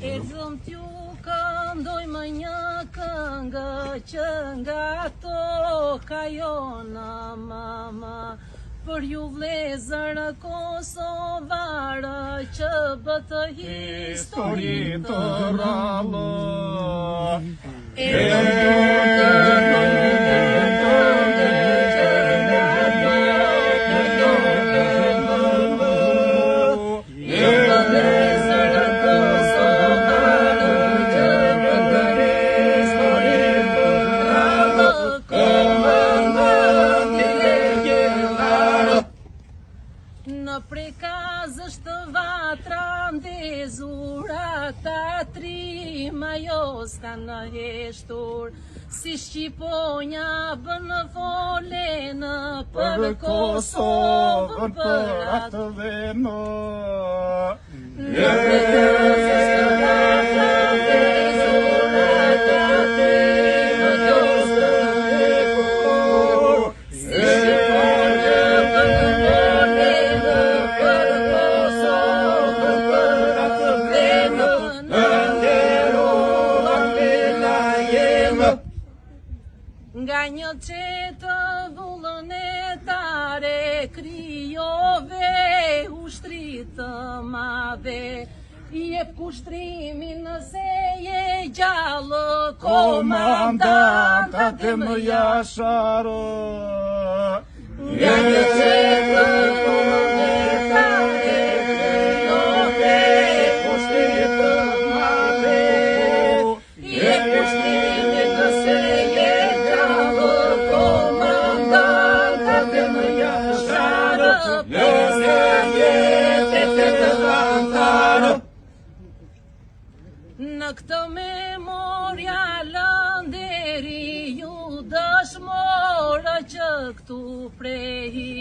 Erdhëm t'ju këndojmë një këngë që nga toka jona mama, për ju vlezër kosovarë që bëtë histori të rallë. Erdhëm t'ju këndojmë një këngë që nga toka jona mama, në prekazësht të vatra ndezura, ta trima jo s'ka në heshtur, si Shqiponja bënë folenë për Kosovën, për atë venë. Në prekazësht të vatra ndezura, ta trima jo s'ka në heshtur, si Shqiponja bënë nga një qetë vullnetare krijove ushtrit të madhe, jep kushtrimin nëse je gjallë, komandantat e më jasharë. Nga një qetë vullnetare krijove ushtrit të madhe, jep kushtrimin nëse je në këtë memorialën deri ju dëshmorë që këtu prehi,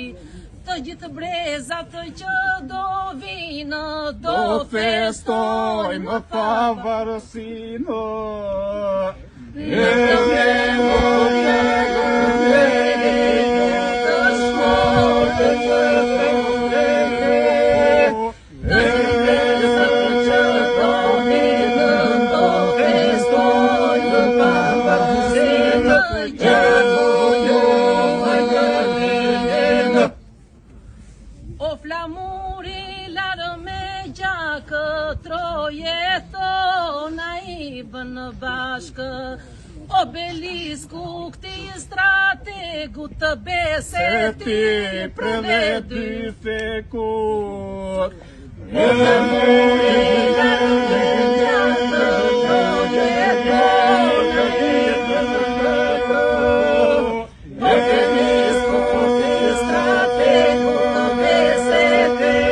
të gjithë brezat që do vinë, do festojmë pavarësinë. Në këtë memorialën deri ju dëshmorë që këtu prehi, të gjithë brezat që do vinë, do festojmë pavarësinë. O flamuri larë me gjakë, troje tona i bënë bashkë, obelisku këti strategu të beseti për dhe dy fekut. O flamuri larë me gjakë, troje tona i bënë bashkë, obelisku këti strategu të beseti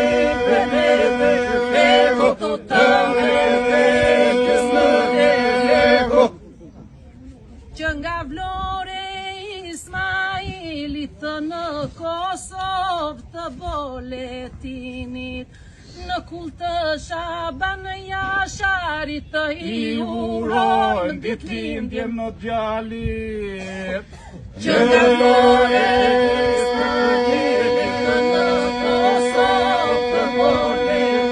për dhe dy fekut. Të vërtetës në delego, që nga Vlore Ismailit në Kosovë të boletinit, në kull të Shaban Jasharit të i urojnë ditëlindjen në djalit. Që nga Vlore Ismailit në Kosovë të boletinit,